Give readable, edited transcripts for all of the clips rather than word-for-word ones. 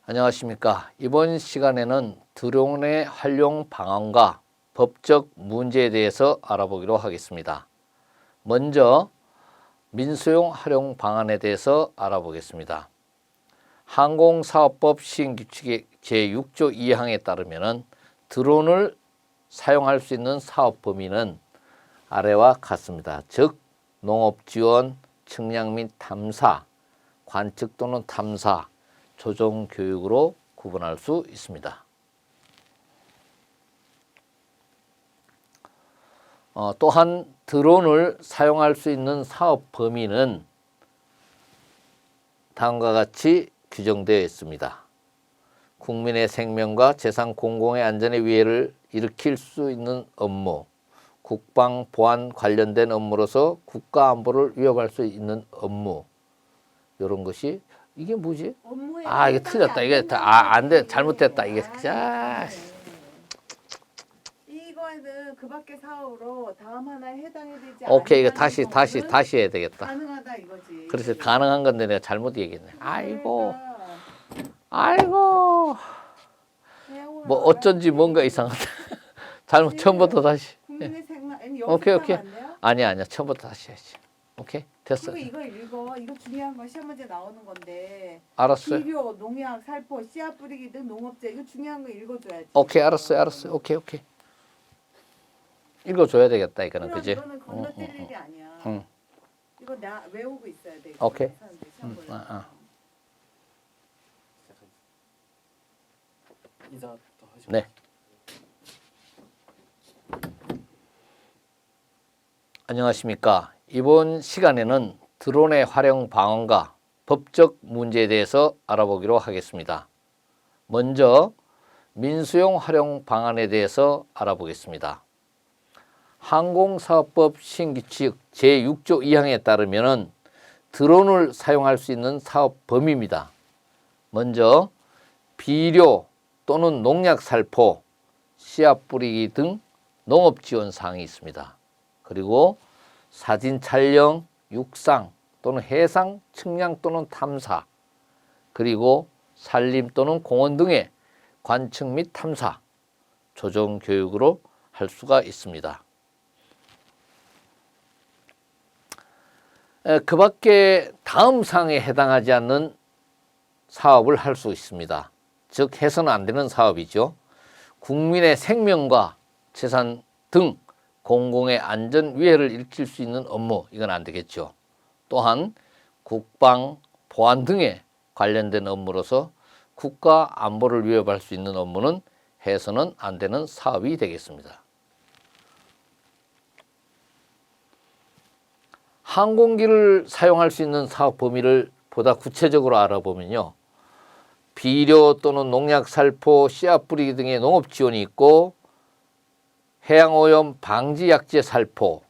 안녕하십니까. 이번 시간에는 드론의 활용 방안과 법적 문제에 대해서 알아보기로 하겠습니다. 먼저 민수용 활용 방안에 대해서 알아보겠습니다. 항공사업법 시행규칙의 제6조 2항에 따르면 드론을 사용할 수 있는 사업 범위는 아래와 같습니다. 즉 농업지원, 측량 및 탐사, 관측 또는 탐사, 조종 교육으로 구분할 수 있습니다. 또한 드론을 사용할 수 있는 사업 범위는 다음과 같이 규정되어 있습니다. 국민의 생명과 재산 공공의 안전에 위해를 일으킬 수 있는 업무, 국방, 보안 관련된 업무로서 국가 안보를 위협할 수 있는 업무, 이런 것이 이게 뭐지? 이게 틀렸다. 이게 안 돼. 잘못됐다. 이게 이거는 그밖에 사업으로 다음 하나에 해당이 되지 않는 오케이. 이거 다시 해야 되겠다. 가능하다 이거지. 그래서 가능한 건데 내가 잘못 얘기했네. 아이고. 뭐 어쩐지 뭔가 이상하다. 잘못 처음부터 다시. 국민의 생명 오케이. 아니야. 처음부터 다시 해야지. 오케이. 됐어. 이거 읽어. 이거 중요한 거 시험 문제 나오는 건데. 알았어요. 비료, 농약, 살포, 씨앗 뿌리기 등 농업재 이거 중요한 거 읽어줘야지. 오케이. 알았어요. 오케이. 읽어줘야 되겠다 이거는 그지? 이거는 건너뛸 일이 아니야. 응. 이거 나 외우고 있어야 돼. 오케이. 인사부터 하시고. 네. 안녕하십니까. 이번 시간에는 드론의 활용 방안과 법적 문제에 대해서 알아보기로 하겠습니다. 먼저 민수용 활용 방안에 대해서 알아보겠습니다. 항공사업법 시행규칙 제6조 2항에 따르면 드론을 사용할 수 있는 사업 범위입니다. 먼저 비료 또는 농약 살포, 씨앗 뿌리기 등 농업 지원 사항이 있습니다. 그리고 사진 촬영, 육상 또는 해상 측량 또는 탐사, 그리고 산림 또는 공원 등의 관측 및 탐사, 조종 교육으로 할 수가 있습니다. 그 밖에 다음 사항에 해당하지 않는 사업을 할 수 있습니다. 즉 해서는 안 되는 사업이죠. 국민의 생명과 재산 등 공공의 안전 위해를 일으킬 수 있는 업무, 이건 안 되겠죠. 또한 국방, 보안 등에 관련된 업무로서 국가 안보를 위협할 수 있는 업무는 해서는 안 되는 사업이 되겠습니다. 항공기를 사용할 수 있는 사업 범위를 보다 구체적으로 알아보면요. 비료 또는 농약 살포, 씨앗 뿌리기 등의 농업 지원이 있고, 해양오염 방지 약재 살포,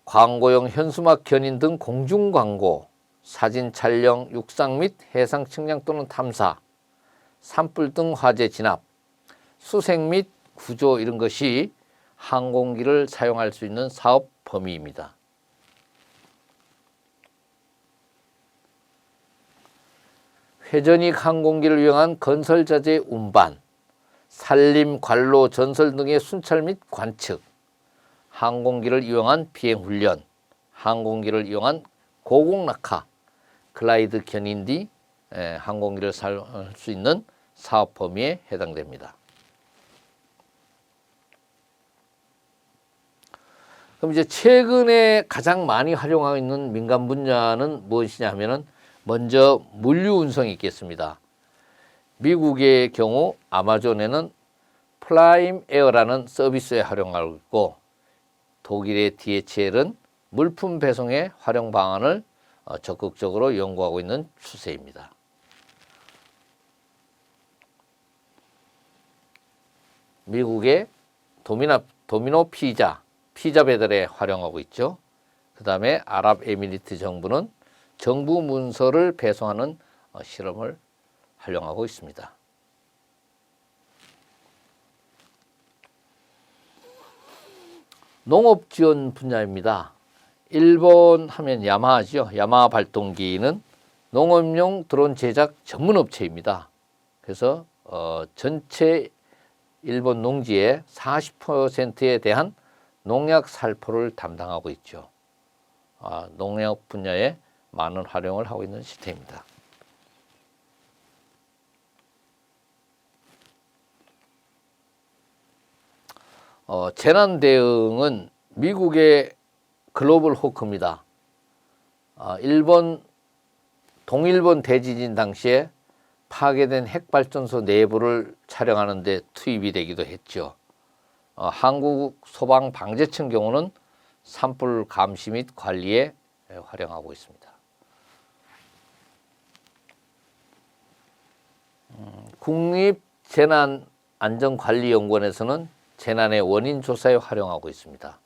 광고용 현수막 견인 등 공중 광고, 사진 촬영, 육상 및 해상 측량 또는 탐사, 산불 등 화재 진압, 수색 및 구조 이런 것이 항공기를 사용할 수 있는 사업 범위입니다. 회전익 항공기를 이용한 건설자재 운반, 산림, 관로, 전설 등의 순찰 및 관측, 항공기를 이용한 비행훈련, 항공기를 이용한 고공낙하, 글라이드 견인 등 항공기를 사용할 수 있는 사업 범위에 해당됩니다. 그럼 이제 최근에 가장 많이 활용하고 있는 민간 분야는 무엇이냐 하면은 먼저 물류 운송이 있겠습니다. 미국의 경우 아마존에는 플라임 에어라는 서비스에 활용하고 있고, 독일의 DHL은 물품 배송의 활용 방안을 적극적으로 연구하고 있는 추세입니다. 미국의 도미노 피자 배달에 활용하고 있죠. 그 다음에 아랍에미리트 정부는 정부 문서를 배송하는 실험을 활용하고 있습니다. 농업 지원 분야입니다. 일본 하면 야마하죠. 야마하 발동기는 농업용 드론 제작 전문 업체입니다. 그래서 전체 일본 농지의 40%에 대한 농약 살포를 담당하고 있죠. 농약 분야에 많은 활용을 하고 있는 시스템입니다. 재난 대응은 미국의 글로벌 호크입니다. 동일본 대지진 당시에 파괴된 핵발전소 내부를 촬영하는 데 투입이 되기도 했죠. 한국 소방방재청 경우는 산불 감시 및 관리에 활용하고 있습니다. 국립재난안전관리연구원에서는 재난의 원인 조사에 활용하고 있습니다.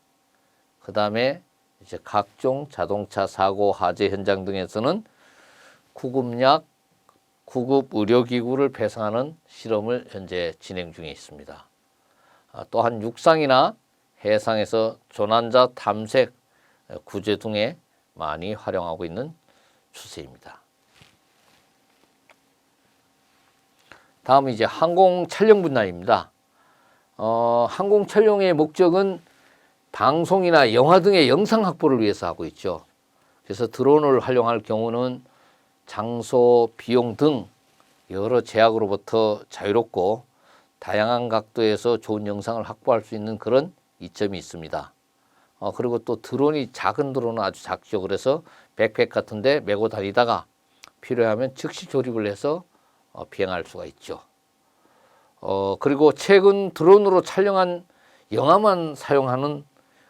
그 다음에 이제 각종 자동차 사고 화재 현장 등에서는 구급약, 구급 의료기구를 배송하는 실험을 현재 진행 중에 있습니다. 또한 육상이나 해상에서 조난자 탐색, 구제 등에 많이 활용하고 있는 추세입니다. 다음은 이제 항공 촬영 분야입니다. 항공 촬영의 목적은 방송이나 영화 등의 영상 확보를 위해서 하고 있죠. 그래서 드론을 활용할 경우는 장소, 비용 등 여러 제약으로부터 자유롭고 다양한 각도에서 좋은 영상을 확보할 수 있는 그런 이점이 있습니다. 그리고 또 드론이 작은 드론은 아주 작죠. 그래서 백팩 같은 데 메고 다니다가 필요하면 즉시 조립을 해서 비행할 수가 있죠. 그리고 최근 드론으로 촬영한 영화만 사용하는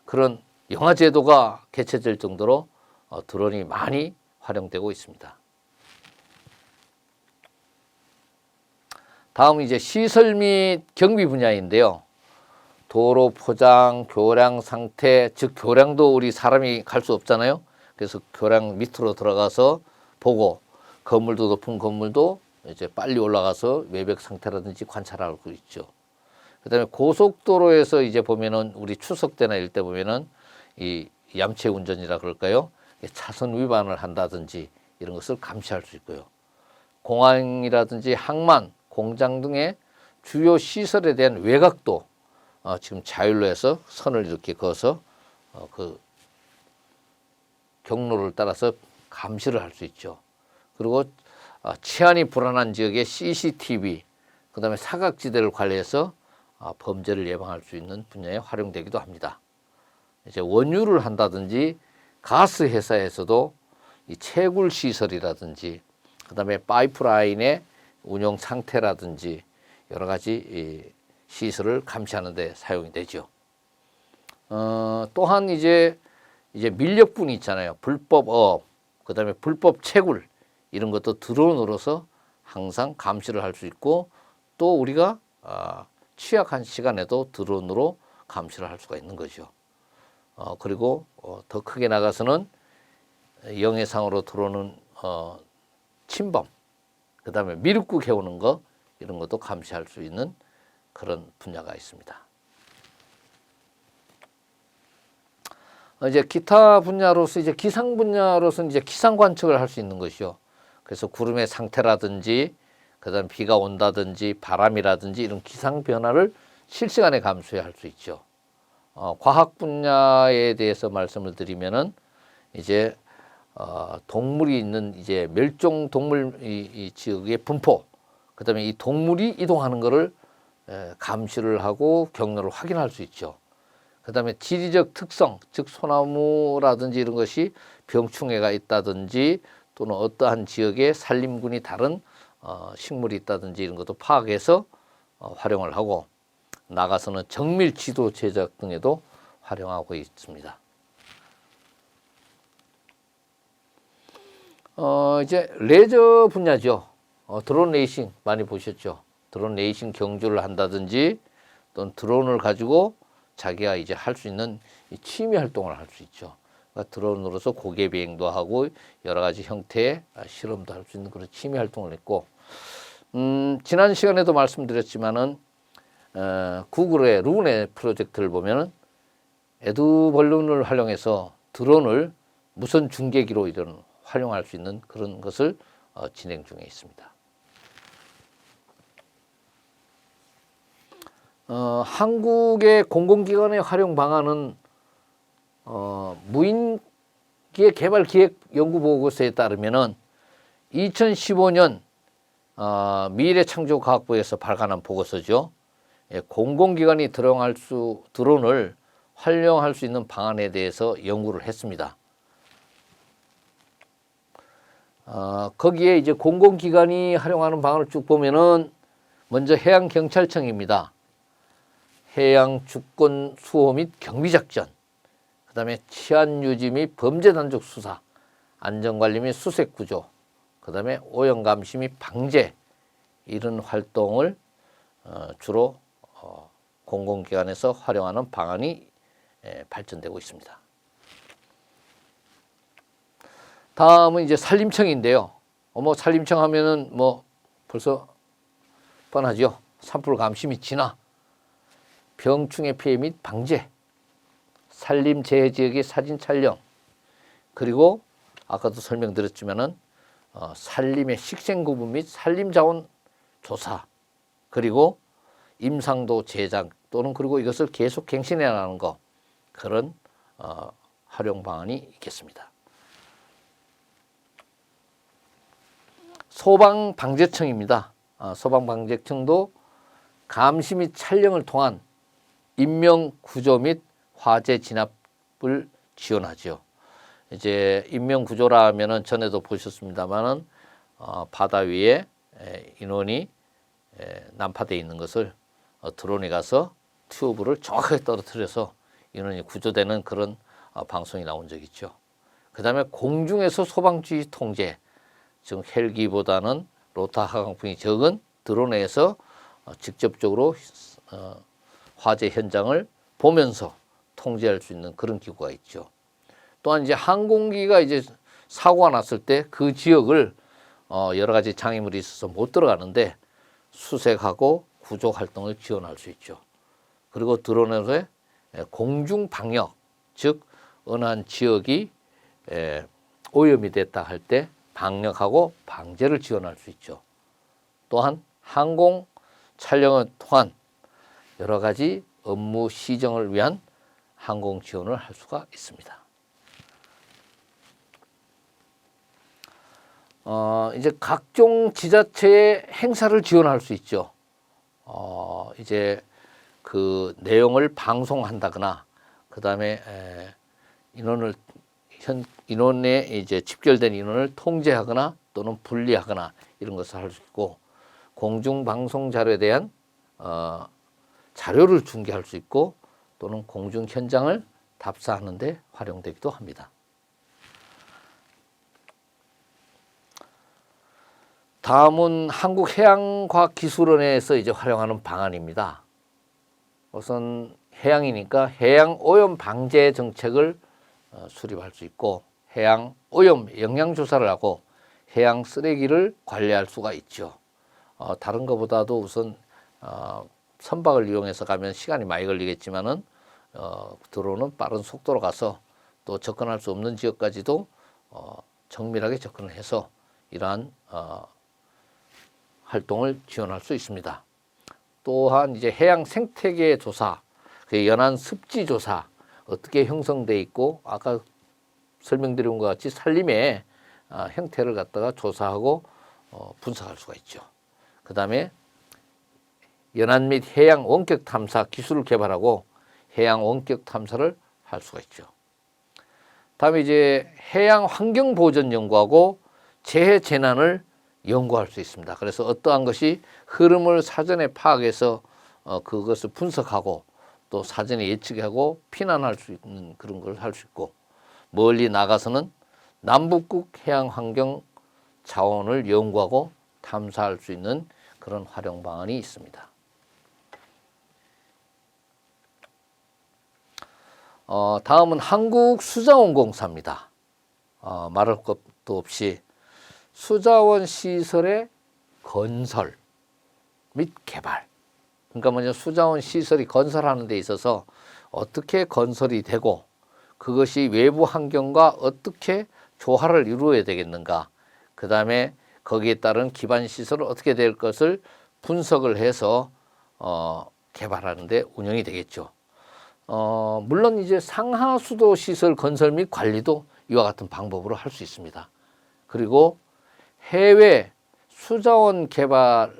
그런 영화 제도가 개최될 정도로 드론이 많이 활용되고 있습니다. 다음은 이제 시설 및 경비 분야인데요. 도로 포장, 교량 상태, 즉 교량도 우리 사람이 갈 수 없잖아요. 그래서 교량 밑으로 들어가서 보고 건물도 높은 건물도 이제 빨리 올라가서 외벽 상태라든지 관찰하고 있죠. 그다음에 고속도로에서 이제 보면은 우리 추석 때나 이럴 때 보면은 이 얌체 운전이라 그럴까요? 차선 위반을 한다든지 이런 것을 감시할 수 있고요. 공항이라든지 항만, 공장 등의 주요 시설에 대한 외곽도 지금 자율로 해서 선을 이렇게 그어서 그 경로를 따라서 감시를 할 수 있죠. 그리고 치안이 불안한 지역의 CCTV, 그 다음에 사각지대를 관리해서 범죄를 예방할 수 있는 분야에 활용되기도 합니다. 이제 원유를 한다든지 가스 회사에서도 이 채굴 시설이라든지 그 다음에 파이프라인의 운영 상태라든지 여러 가지 이 시설을 감시하는 데 사용이 되죠. 또한 이제 밀렵분이 있잖아요. 불법업, 그 다음에 불법 채굴 이런 것도 드론으로서 항상 감시를 할 수 있고 또 우리가 취약한 시간에도 드론으로 감시를 할 수가 있는 거죠. 그리고 더 크게 나가서는 영해상으로 들어오는 침범, 그 다음에 미륵국 해오는 거 이런 것도 감시할 수 있는 그런 분야가 있습니다. 이제 기타 분야로서 이제 기상 분야로서는 이제 기상 관측을 할 수 있는 것이요. 그래서 구름의 상태라든지 그다음 비가 온다든지 바람이라든지 이런 기상 변화를 실시간에 감시할 수 있죠. 과학 분야에 대해서 말씀을 드리면은 이제 동물이 있는 이제 멸종 동물 이 지역의 분포, 그다음에 이 동물이 이동하는 것을 감시를 하고 경로를 확인할 수 있죠. 그다음에 지리적 특성, 즉 소나무라든지 이런 것이 병충해가 있다든지 또는 어떠한 지역에 산림군이 다른 식물이 있다든지 이런 것도 파악해서 활용을 하고 나가서는 정밀 지도 제작 등에도 활용하고 있습니다. 이제 레저 분야죠. 드론 레이싱 많이 보셨죠? 드론 레이싱 경주를 한다든지 또는 드론을 가지고 자기가 이제 할 수 있는 취미 활동을 할 수 있죠. 그러니까 드론으로서 고개 비행도 하고 여러 가지 형태의 실험도 할 수 있는 그런 취미 활동을 했고, 지난 시간에도 말씀드렸지만은 구글의 루네 프로젝트를 보면은 에드벌룬을 활용해서 드론을 무선 중계기로 이런 활용할 수 있는 그런 것을 진행 중에 있습니다. 한국의 공공기관의 활용 방안은 무인기계 개발 기획 연구 보고서에 따르면은 2015년 미래창조과학부에서 발간한 보고서죠. 예, 공공기관이 드론을 활용할 수 있는 방안에 대해서 연구를 했습니다. 거기에 이제 공공기관이 활용하는 방안을 쭉 보면은 먼저 해양경찰청입니다. 해양 주권 수호 및 경비작전, 그 다음에 치안유지 및 범죄단속 수사, 안전관리 및 수색구조, 그 다음에 오염감시 및 방제, 이런 활동을 주로 공공기관에서 활용하는 방안이 발전되고 있습니다. 다음은 이제 산림청인데요. 산림청 하면은 뭐 벌써 뻔하죠. 산불 감시 및 진화, 병충해 피해 및 방제, 산림 재해 지역의 사진 촬영, 그리고 아까도 설명드렸지만은 산림의 식생 구분 및 산림 자원 조사, 그리고 임상도 제작 또는 그리고 이것을 계속 갱신해 나가는 거, 그런 활용 방안이 있겠습니다. 소방방재청입니다. 소방방재청도 감시 및 촬영을 통한 인명 구조 및 화재 진압을 지원하죠. 이제 인명 구조라 하면은 전에도 보셨습니다만은 바다 위에 인원이 난파되어 있는 것을 드론이 가서 튜브를 정확하게 떨어뜨려서 인원이 구조되는 그런 방송이 나온 적이 있죠. 그 다음에 공중에서 소방주의 통제, 즉 헬기보다는 로타 하강풍이 적은 드론에서 직접적으로 화재 현장을 보면서 통제할 수 있는 그런 기구가 있죠. 또한 이제 항공기가 이제 사고가 났을 때 그 지역을 여러 가지 장애물이 있어서 못 들어가는데 수색하고 구조 활동을 지원할 수 있죠. 그리고 드론에서의 공중 방역, 즉 어느 한 지역이 오염이 됐다 할 때 방역하고 방제를 지원할 수 있죠. 또한 항공 촬영을 통한 여러 가지 업무 시정을 위한 항공 지원을 할 수가 있습니다. 이제 각종 지자체의 행사를 지원할 수 있죠. 이제 그 내용을 방송한다거나, 그 다음에 인원에 이제 집결된 인원을 통제하거나 또는 분리하거나 이런 것을 할 수 있고, 공중방송 자료에 대한 자료를 중계할 수 있고, 또는 공중 현장을 답사하는 데 활용되기도 합니다. 다음은 한국해양과학기술원에서 이제 활용하는 방안입니다. 우선 해양이니까 해양 오염 방제 정책을 수립할 수 있고, 해양 오염 영향 조사를 하고 해양 쓰레기를 관리할 수가 있죠. 다른 것보다도 우선 선박을 이용해서 가면 시간이 많이 걸리겠지만은 드론은 빠른 속도로 가서 또 접근할 수 없는 지역까지도 정밀하게 접근을 해서 이러한 활동을 지원할 수 있습니다. 또한 이제 해양 생태계 조사, 그 연안 습지 조사 어떻게 형성돼 있고, 아까 설명드린 것 같이 산림의 형태를 갖다가 조사하고 분석할 수가 있죠. 그 다음에 연안 및 해양 원격 탐사 기술을 개발하고 해양 원격 탐사를 할 수가 있죠. 다음에 이제 해양 환경 보전 연구하고 재해 재난을 연구할 수 있습니다. 그래서 어떠한 것이 흐름을 사전에 파악해서 그것을 분석하고 또 사전에 예측하고 피난할 수 있는 그런 걸 할 수 있고, 멀리 나가서는 남북극 해양 환경 자원을 연구하고 탐사할 수 있는 그런 활용 방안이 있습니다. 다음은 한국수자원공사입니다. 말할 것도 없이 수자원 시설의 건설 및 개발, 그러니까 먼저 수자원 시설이 건설하는 데 있어서 어떻게 건설이 되고 그것이 외부 환경과 어떻게 조화를 이루어야 되겠는가, 그 다음에 거기에 따른 기반 시설은 어떻게 될 것을 분석을 해서 개발하는데 운영이 되겠죠. 물론 이제 상하 수도 시설 건설 및 관리도 이와 같은 방법으로 할 수 있습니다. 그리고 해외 수자원 개발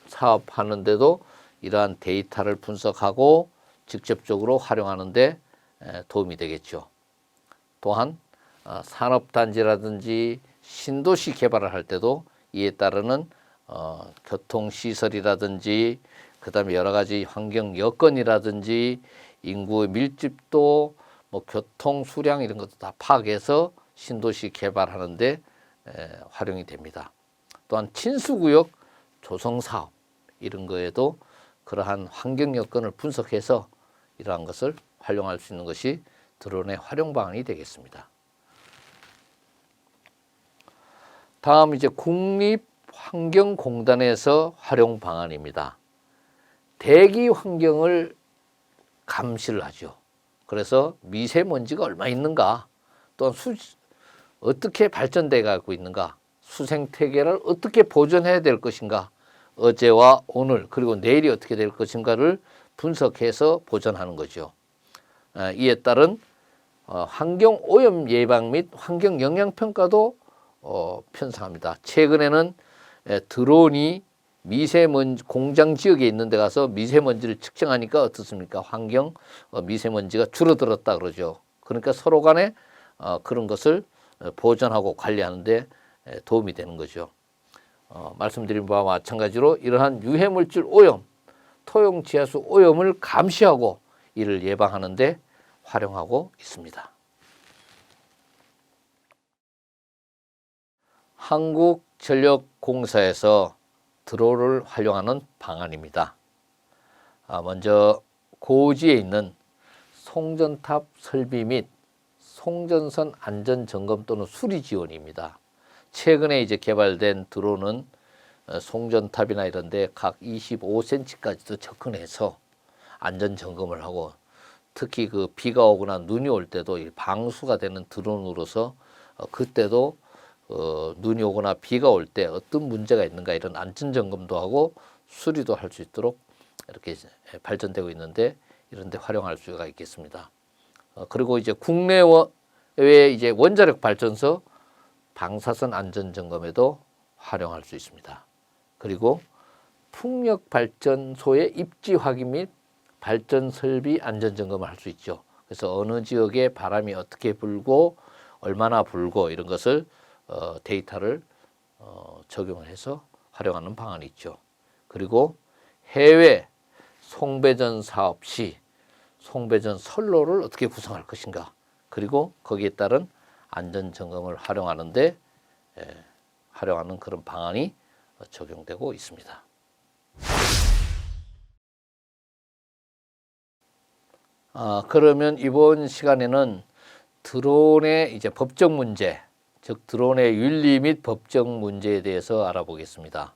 사업하는데도 이러한 데이터를 분석하고 직접적으로 활용하는데 도움이 되겠죠. 또한 산업단지라든지 신도시 개발을 할 때도 이에 따르는 교통시설이라든지 그다음에 여러 가지 환경 여건이라든지 인구의 밀집도 뭐 교통 수량 이런 것도 다 파악해서 신도시 개발하는데 활용이 됩니다. 또한 친수구역 조성 사업 이런 거에도 그러한 환경 여건을 분석해서 이러한 것을 활용할 수 있는 것이 드론의 활용 방안이 되겠습니다. 다음 이제 국립환경공단에서 활용 방안입니다. 대기 환경을 감시를 하죠. 그래서 미세먼지가 얼마 있는가, 또한 어떻게 발전돼 가고 있는가, 수생태계를 어떻게 보존해야 될 것인가, 어제와 오늘 그리고 내일이 어떻게 될 것인가를 분석해서 보존하는 거죠. 이에 따른 환경 오염 예방 및 환경 영향 평가도 편성합니다. 최근에는 드론이 미세먼지 공장 지역에 있는 데 가서 미세먼지를 측정하니까 어떻습니까? 환경 미세먼지가 줄어들었다 그러죠. 그러니까 서로 간에 그런 것을 보존하고 관리하는 데 도움이 되는 거죠. 말씀드린 바와 마찬가지로 이러한 유해물질 오염, 토용 지하수 오염을 감시하고 이를 예방하는 데 활용하고 있습니다. 한국전력공사에서 드론을 활용하는 방안입니다. 먼저 고지에 있는 송전탑 설비 및 송전선 안전 점검 또는 수리 지원입니다. 최근에 이제 개발된 드론은 송전탑이나 이런 데 각 25cm까지도 접근해서 안전 점검을 하고, 특히 그 비가 오거나 눈이 올 때도 방수가 되는 드론으로서 그때도 눈이 오거나 비가 올 때 어떤 문제가 있는가 이런 안전 점검도 하고 수리도 할 수 있도록 이렇게 발전되고 있는데, 이런 데 활용할 수가 있겠습니다. 그리고 이제 국내외 이제 원자력 발전소 방사선 안전 점검에도 활용할 수 있습니다. 그리고 풍력 발전소의 입지 확인 및 발전 설비 안전 점검을 할 수 있죠. 그래서 어느 지역에 바람이 어떻게 불고 얼마나 불고 이런 것을 데이터를 적용을 해서 활용하는 방안이 있죠. 그리고 해외 송배전 사업 시 송배전 선로를 어떻게 구성할 것인가, 그리고 거기에 따른 안전 점검을 활용하는데 활용하는 그런 방안이 적용되고 있습니다. 그러면 이번 시간에는 드론의 이제 법적 문제, 즉 드론의 윤리 및 법적 문제에 대해서 알아보겠습니다.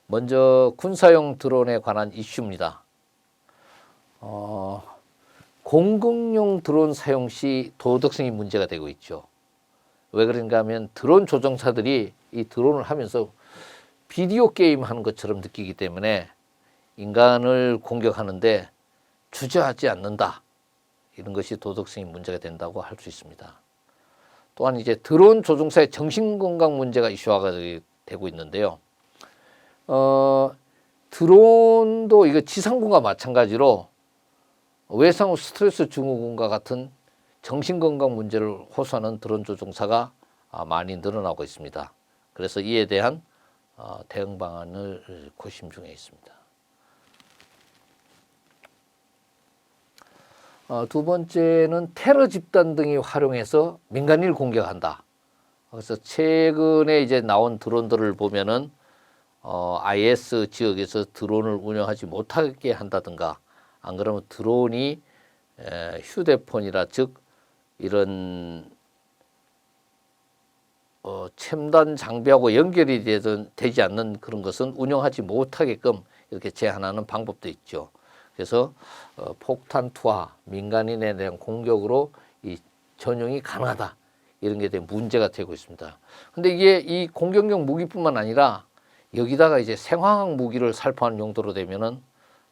먼저 군사용 드론에 관한 이슈입니다. 공군용 드론 사용 시 도덕성이 문제가 되고 있죠. 왜 그런가 하면 드론 조종사들이 이 드론을 하면서 비디오 게임 하는 것처럼 느끼기 때문에 인간을 공격하는데 주저하지 않는다. 이런 것이 도덕성이 문제가 된다고 할 수 있습니다. 또한 이제 드론 조종사의 정신건강 문제가 이슈화가 되고 있는데요. 드론도 이거 지상군과 마찬가지로 외상 후 스트레스 증후군과 같은 정신건강 문제를 호소하는 드론 조종사가 많이 늘어나고 있습니다. 그래서 이에 대한 대응 방안을 고심 중에 있습니다. 두 번째는 테러 집단 등이 활용해서 민간인을 공격한다. 그래서 최근에 이제 나온 드론들을 보면은 IS 지역에서 드론을 운영하지 못하게 한다든가, 안 그러면 드론이 휴대폰이라 즉 이런 첨단 장비하고 연결이 되지 않는 그런 것은 운영하지 못하게끔 이렇게 제한하는 방법도 있죠. 그래서 폭탄 투하, 민간인에 대한 공격으로 이 전용이 가능하다. 이런 게 대한 문제가 되고 있습니다. 근데 이게 이 공격용 무기뿐만 아니라 여기다가 이제 생화학 무기를 살포하는 용도로 되면은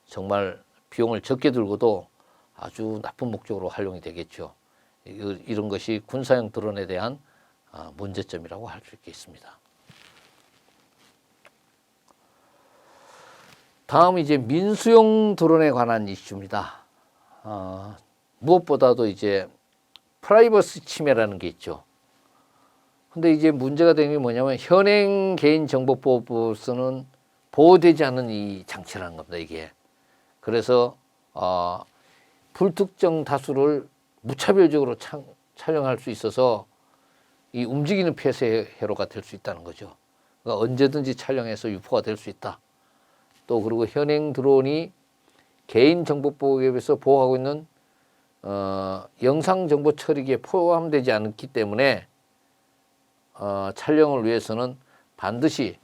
정말 비용을 적게 들고도 아주 나쁜 목적으로 활용이 되겠죠. 이런 것이 군사용 드론에 대한 문제점이라고 할 수 있겠습니다. 다음 이제 민수용 드론에 관한 이슈입니다. 무엇보다도 이제 프라이버시 침해라는 게 있죠. 근데 이제 문제가 되는 게 뭐냐면 현행 개인정보보호법으로서는 보호되지 않는 이 장치라는 겁니다, 이게. 그래서 불특정 다수를 무차별적으로 촬영할 수 있어서 이 움직이는 폐쇄회로가 될 수 있다는 거죠. 그러니까 언제든지 촬영해서 유포가 될 수 있다. 또 그리고 현행 드론이 개인정보보호법에서 보호하고 있는 영상정보 처리기에 포함되지 않기 때문에 촬영을 위해서는 반드시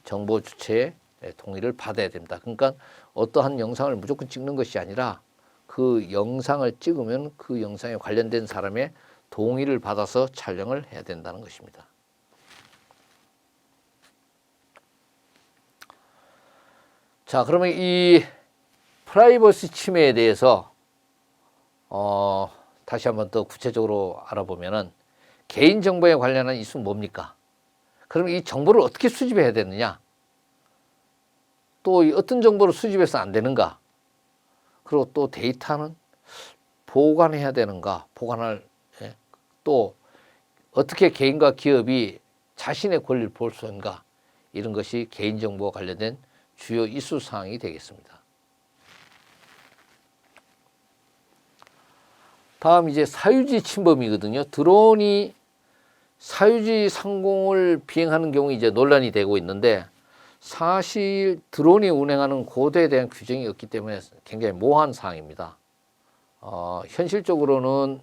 정보 주체의 동의를 받아야 됩니다. 그러니까 어떠한 영상을 무조건 찍는 것이 아니라 그 영상을 찍으면 그 영상에 관련된 사람의 동의를 받아서 촬영을 해야 된다는 것입니다. 자, 그러면 이 프라이버시 침해에 대해서 다시 한번 더 구체적으로 알아보면은 개인정보에 관련한 이슈는 뭡니까? 그럼 이 정보를 어떻게 수집해야 되느냐? 또 어떤 정보를 수집해서 안 되는가? 그리고 또 데이터는 보관해야 되는가? 보관할 또 어떻게 개인과 기업이 자신의 권리를 볼 수 있는가? 이런 것이 개인정보와 관련된 주요 이슈 사항이 되겠습니다. 다음 이제 사유지 침범이거든요. 드론이 사유지 상공을 비행하는 경우 이제 논란이 되고 있는데 사실 드론이 운행하는 고도에 대한 규정이 없기 때문에 굉장히 모호한 사항입니다. 현실적으로는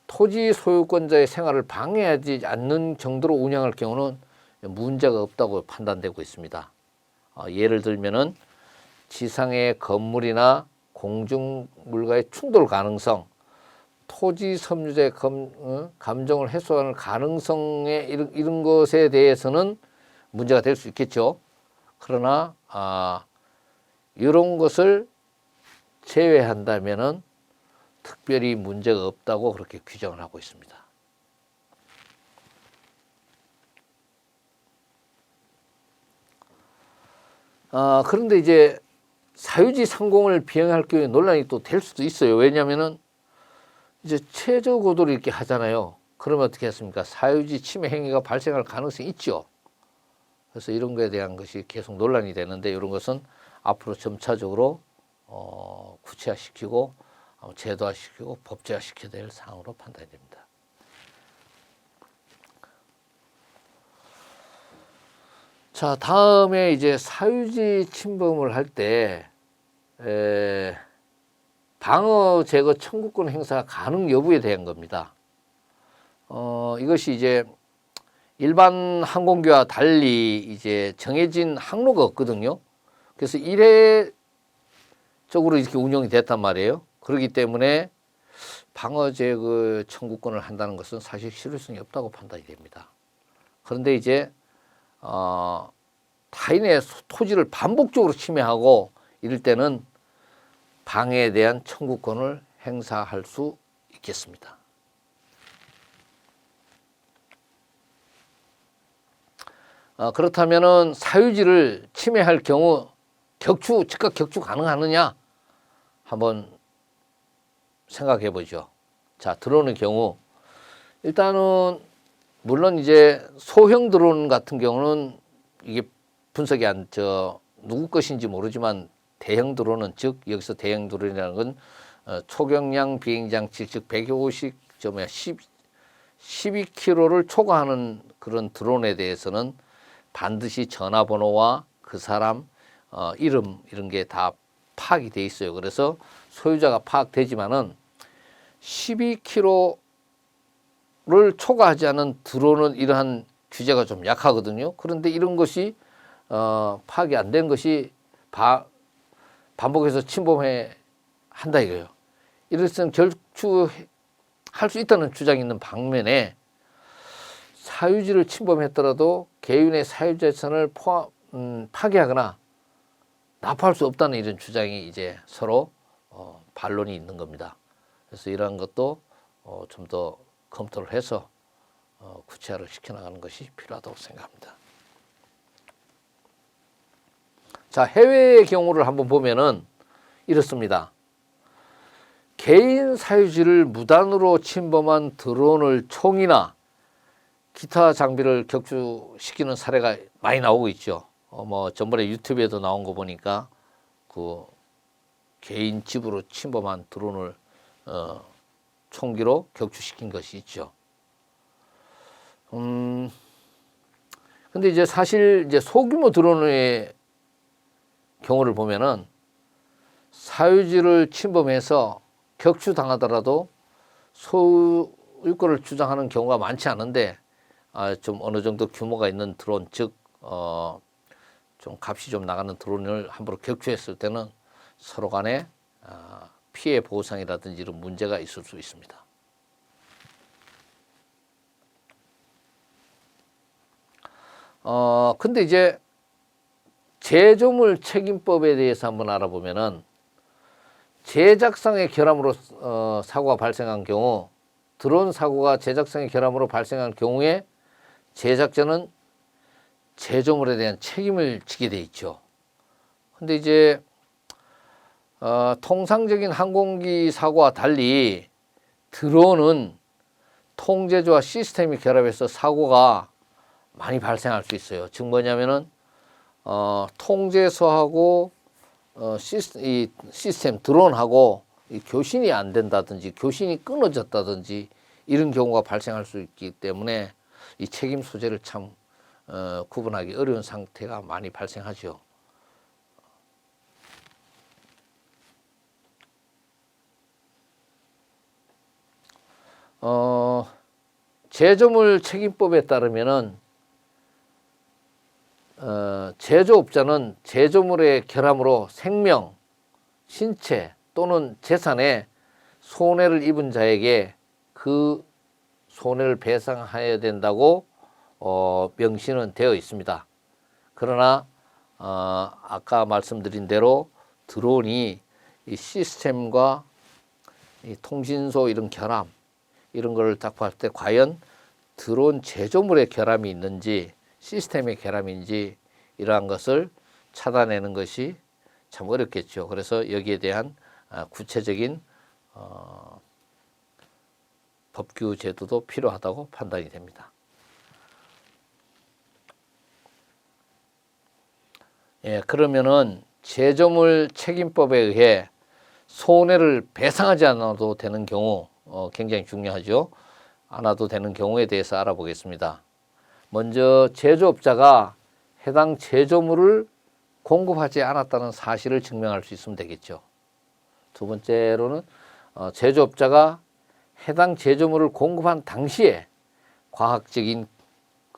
토지 소유권자의 생활을 방해하지 않는 정도로 운영할 경우는 문제가 없다고 판단되고 있습니다. 예를 들면은 지상의 건물이나 공중물과의 충돌 가능성, 토지 섬유자의 감정을 해소하는 가능성에 이런 것에 대해서는 문제가 될 수 있겠죠. 그러나 이런 것을 제외한다면은 특별히 문제가 없다고 그렇게 규정을 하고 있습니다. 그런데 이제 사유지 상공을 비행할 경우에 논란이 또 될 수도 있어요. 왜냐하면은 이제 최저 고도를 이렇게 하잖아요. 그러면 어떻게 했습니까? 사유지 침해 행위가 발생할 가능성이 있죠. 그래서 이런 거에 대한 것이 계속 논란이 되는데 이런 것은 앞으로 점차적으로 구체화시키고 제도화시키고 법제화시켜야 될 사항으로 판단이 됩니다. 자, 다음에 이제 사유지 침범을 할 때 방어 제거 청구권 행사 가능 여부에 대한 겁니다. 이것이 이제 일반 항공기와 달리 이제 정해진 항로가 없거든요. 그래서 이례적으로 이렇게 운영이 됐단 말이에요. 그렇기 때문에 방어 제거 청구권을 한다는 것은 사실 실효성이 없다고 판단이 됩니다. 그런데 이제 타인의 토지를 반복적으로 침해하고 이럴 때는 방해에 대한 청구권을 행사할 수 있겠습니다. 그렇다면은 사유지를 침해할 경우 즉각 격추 가능하느냐 한번 생각해 보죠. 자, 드론의 경우 일단은 물론 이제 소형 드론 같은 경우는 이게 분석이 누구 것인지 모르지만 대형 드론은 즉 여기서 대형 드론이라는 건 초경량 비행장치 즉 12kg를 초과하는 그런 드론에 대해서는 반드시 전화번호와 그 사람 이름 이런 게 다 파악이 돼 있어요. 그래서 소유자가 파악되지만은 12kg를 초과하지 않은 드론은 이러한 규제가 좀 약하거든요. 그런데 이런 것이 파악이 안 된 것이 반복해서 침범해 한다 이거예요. 이것은 할 수 있다는 주장이 있는 반면에 사유지를 침범했더라도 개인의 사유재산을 파기하거나 납부할 수 없다는 이런 주장이 이제 서로 반론이 있는 겁니다. 그래서 이러한 것도 좀 더 검토를 해서 구체화를 시켜나가는 것이 필요하다고 생각합니다. 자, 해외의 경우를 한번 보면은 이렇습니다. 개인 사유지를 무단으로 침범한 드론을 총이나 기타 장비를 격추시키는 사례가 많이 나오고 있죠. 뭐 전번에 유튜브에도 나온 거 보니까 그 개인 집으로 침범한 드론을 총기로 격추시킨 것이 있죠. 근데 이제 사실 이제 소규모 드론의 경우를 보면은 사유지를 침범해서 격추당하더라도 소유권을 주장하는 경우가 많지 않은데 좀 어느 정도 규모가 있는 드론, 즉 좀 값이 좀 나가는 드론을 함부로 격추했을 때는 서로 간에 피해 보상이라든지 이런 문제가 있을 수 있습니다. 근데 이제 제조물 책임법에 대해서 한번 알아보면은 제작상의 결함으로 사고가 발생한 경우, 드론 사고가 제작상의 결함으로 발생한 경우에 제작자는 제조물에 대한 책임을 지게 돼 있죠. 근데 이제 통상적인 항공기 사고와 달리 드론은 통제조와 시스템이 결합해서 사고가 많이 발생할 수 있어요. 즉 뭐냐면은 통제소하고 이 시스템 드론하고 이 교신이 안 된다든지 교신이 끊어졌다든지 이런 경우가 발생할 수 있기 때문에 이 책임 소재를 참 구분하기 어려운 상태가 많이 발생하죠. 제조물 책임법에 따르면은 제조업자는 제조물의 결함으로 생명, 신체 또는 재산에 손해를 입은 자에게 그 손해를 배상해야 된다고 명시는 되어 있습니다. 그러나 아까 말씀드린 대로 드론이 이 시스템과 이 통신소 이런 결함 이런 걸 딱 봤을 때 과연 드론 제조물의 결함이 있는지 시스템의 결함인지 이러한 것을 찾아내는 것이 참 어렵겠죠. 그래서 여기에 대한 구체적인 법규 제도도 필요하다고 판단이 됩니다. 예, 그러면은 제조물 책임법에 의해 손해를 배상하지 않아도 되는 경우 굉장히 중요하죠. 않아도 되는 경우에 대해서 알아보겠습니다. 먼저 제조업자가 해당 제조물을 공급하지 않았다는 사실을 증명할 수 있으면 되겠죠. 두 번째로는 제조업자가 해당 제조물을 공급한 당시에 과학적인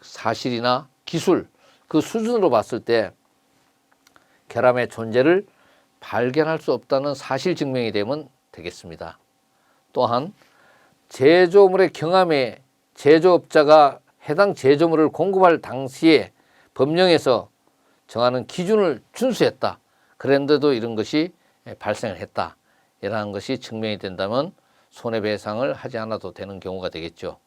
사실이나 기술 그 수준으로 봤을 때 결함의 존재를 발견할 수 없다는 사실 증명이 되면 되겠습니다. 또한 제조물의 경함에 제조업자가 해당 제조물을 공급할 당시에 법령에서 정하는 기준을 준수했다. 그런데도 이런 것이 발생을 했다. 이러한 것이 증명이 된다면 손해배상을 하지 않아도 되는 경우가 되겠죠.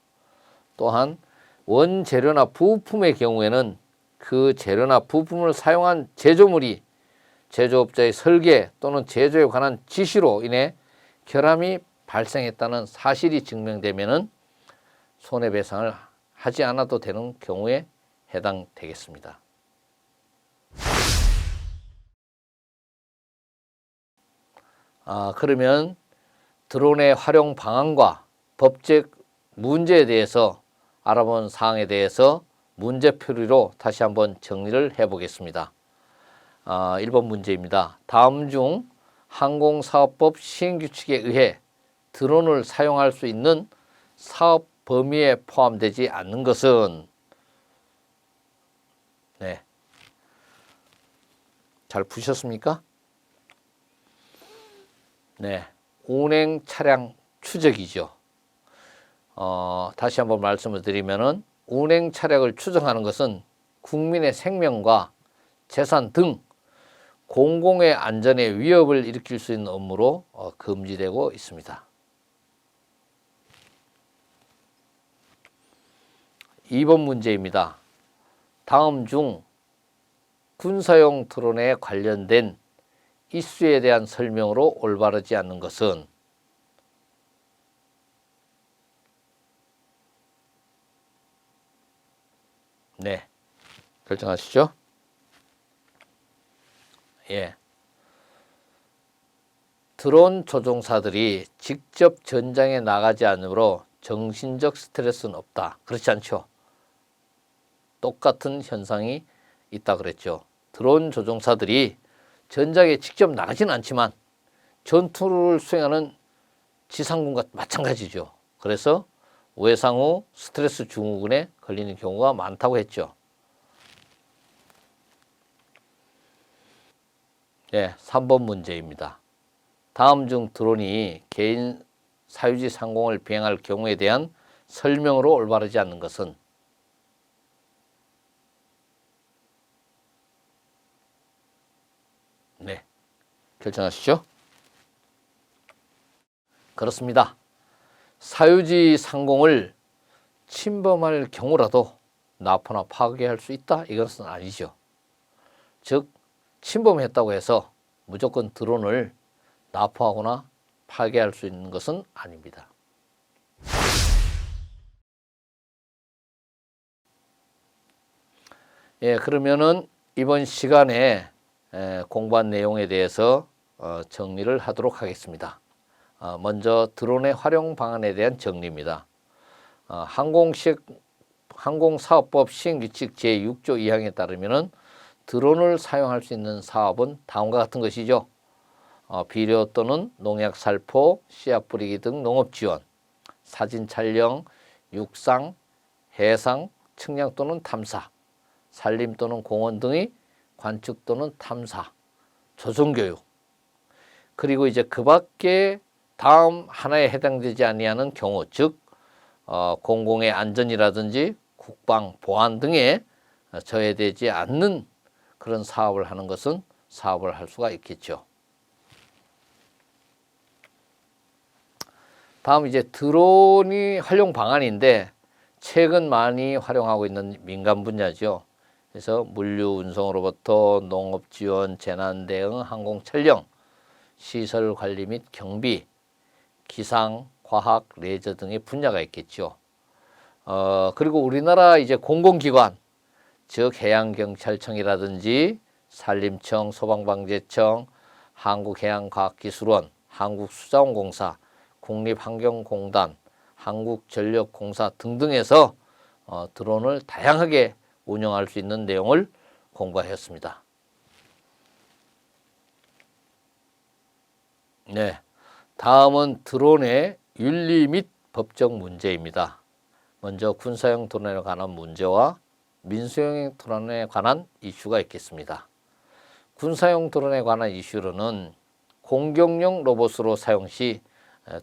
또한 원재료나 부품의 경우에는 그 재료나 부품을 사용한 제조물이 제조업자의 설계 또는 제조에 관한 지시로 인해 결함이 발생했다는 사실이 증명되면은 손해배상을 하지 않아도 되는 경우에 해당되겠습니다. 그러면 드론의 활용 방안과 법적 문제에 대해서 알아본 사항에 대해서 문제풀이로 다시 한번 정리를 해보겠습니다. 1번 문제입니다. 다음 중 항공사업법 시행규칙에 의해 드론을 사용할 수 있는 사업 범위에 포함되지 않는 것은? 네, 잘 푸셨습니까? 네, 운행 차량 추적이죠. 다시 한번 말씀을 드리면은 운행 차량을 추정하는 것은 국민의 생명과 재산 등 공공의 안전에 위협을 일으킬 수 있는 업무로 금지되고 있습니다. 2번 문제입니다. 다음 중 군사용 드론에 관련된 이슈에 대한 설명으로 올바르지 않는 것은 네, 결정하시죠. 예. 드론 조종사들이 직접 전장에 나가지 않으므로 정신적 스트레스는 없다. 그렇지 않죠? 똑같은 현상이 있다 그랬죠. 드론 조종사들이 전장에 직접 나가지는 않지만 전투를 수행하는 지상군과 마찬가지죠. 그래서 외상 후 스트레스 증후군에 걸리는 경우가 많다고 했죠. 네, 3번 문제입니다. 다음 중 드론이 개인 사유지 상공을 비행할 경우에 대한 설명으로 올바르지 않는 것은 네, 결정하시죠. 그렇습니다. 사유지 상공을 침범할 경우라도 납포나 파괴할 수 있다? 이것은 아니죠. 즉 침범했다고 해서 무조건 드론을 납포하거나 파괴할 수 있는 것은 아닙니다. 예, 그러면은 이번 시간에 공부한 내용에 대해서 정리를 하도록 하겠습니다. 먼저 드론의 활용 방안에 대한 정리입니다. 항공사업법 시행규칙 제6조 2항에 따르면은 드론을 사용할 수 있는 사업은 다음과 같은 것이죠. 비료 또는 농약 살포, 씨앗 뿌리기 등 농업 지원, 사진 촬영, 육상, 해상, 측량 또는 탐사, 산림 또는 공원 등의 관측 또는 탐사, 조종교육, 그리고 이제 그 밖에 다음 하나에 해당되지 아니하는 경우, 즉 공공의 안전이라든지 국방, 보안 등에 저해되지 않는 그런 사업을 하는 것은 사업을 할 수가 있겠죠. 다음 이제 드론이 활용 방안인데 최근 많이 활용하고 있는 민간 분야죠. 그래서 물류 운송으로부터 농업 지원, 재난 대응, 항공 촬영, 시설 관리 및 경비, 기상, 과학, 레저 등의 분야가 있겠죠. 그리고 우리나라 이제 공공기관, 즉 해양경찰청이라든지 산림청, 소방방재청, 한국해양과학기술원, 한국수자원공사, 국립환경공단, 한국전력공사 등등에서 드론을 다양하게 운영할 수 있는 내용을 공부하였습니다. 네, 다음은 드론의 윤리 및 법적 문제입니다. 먼저 군사용 드론에 관한 문제와 민수용 드론에 관한 이슈가 있겠습니다. 군사용 드론에 관한 이슈로는 공격용 로봇으로 사용 시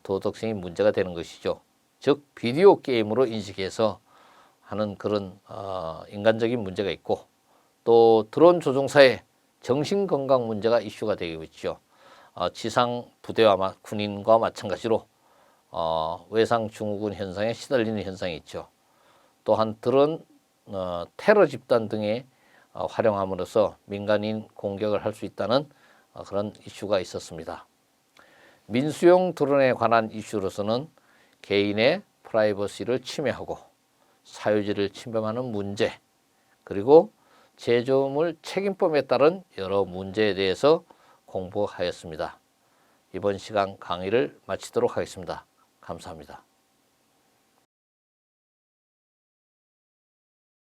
도덕성이 문제가 되는 것이죠. 즉 비디오 게임으로 인식해서 하는 그런 인간적인 문제가 있고, 또 드론 조종사의 정신건강 문제가 이슈가 되고 있죠. 지상 부대와 군인과 마찬가지로 외상 증후군 현상에 시달리는 현상이 있죠. 또한 드론 테러 집단 등에 활용함으로써 민간인 공격을 할 수 있다는 그런 이슈가 있었습니다. 민수용 드론에 관한 이슈로서는 개인의 프라이버시를 침해하고 사유지를 침범하는 문제, 그리고 제조물 책임법에 따른 여러 문제에 대해서 공부하였습니다. 이번 시간 강의를 마치도록 하겠습니다. 감사합니다.